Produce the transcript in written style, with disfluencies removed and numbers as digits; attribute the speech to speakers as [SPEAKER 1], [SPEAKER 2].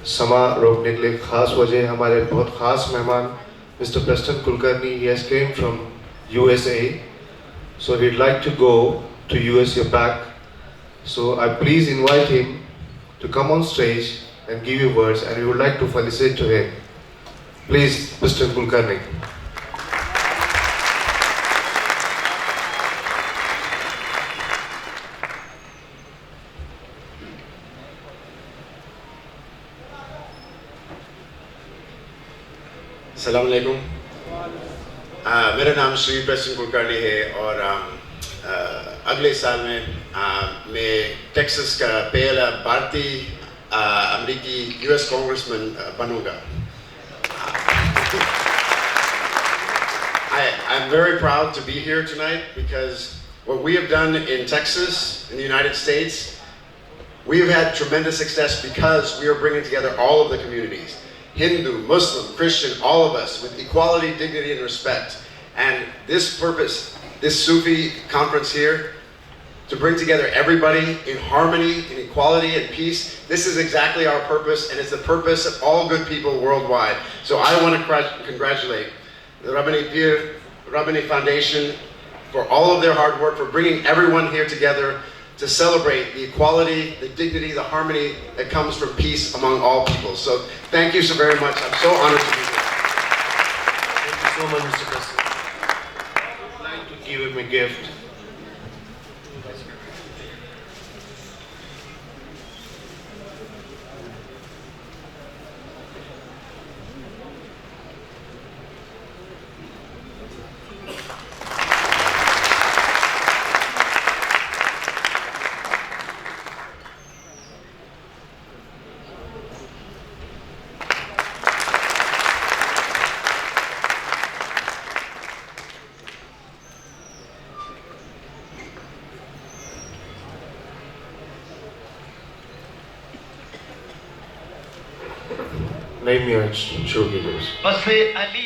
[SPEAKER 1] समा रोकने के लिए खास वजह हमारे बहुत खास मेहमान Mr. Preston Kulkarni. He has came from USA, so he'd like to go to US back. So I please invite him to come on stage and give you words, and we would like to felicitate to him. Please, Preston Kulkarni.
[SPEAKER 2] अस्सलाम वालेकुम। मेरा नाम Shri Preston Kulkarni है और अगले साल में मैं टेक्सास का पहला भारतीय अमेरिकी यूएस कांग्रेसमैन बनूंगा। I'm very proud to be here tonight because what we have done in Texas, in the United States, we have had tremendous success because we are bringing together all of the communities. Hindu, Muslim, Christian, all of us with equality, dignity, and respect. And this purpose, this Sufi conference here, to bring together everybody in harmony, in equality, and peace, this is exactly our purpose, and it's the purpose of all good people worldwide. So I want to congratulate the Rabbani Foundation for all of their hard work, for bringing everyone here together to celebrate the equality, the dignity, the harmony that comes from peace among all people. So thank you so very much. I'm so honored to be here.
[SPEAKER 1] Thank you so much, Mr. Preston. I would like to give him a gift. Name your show givers.
[SPEAKER 3] Baswe Ali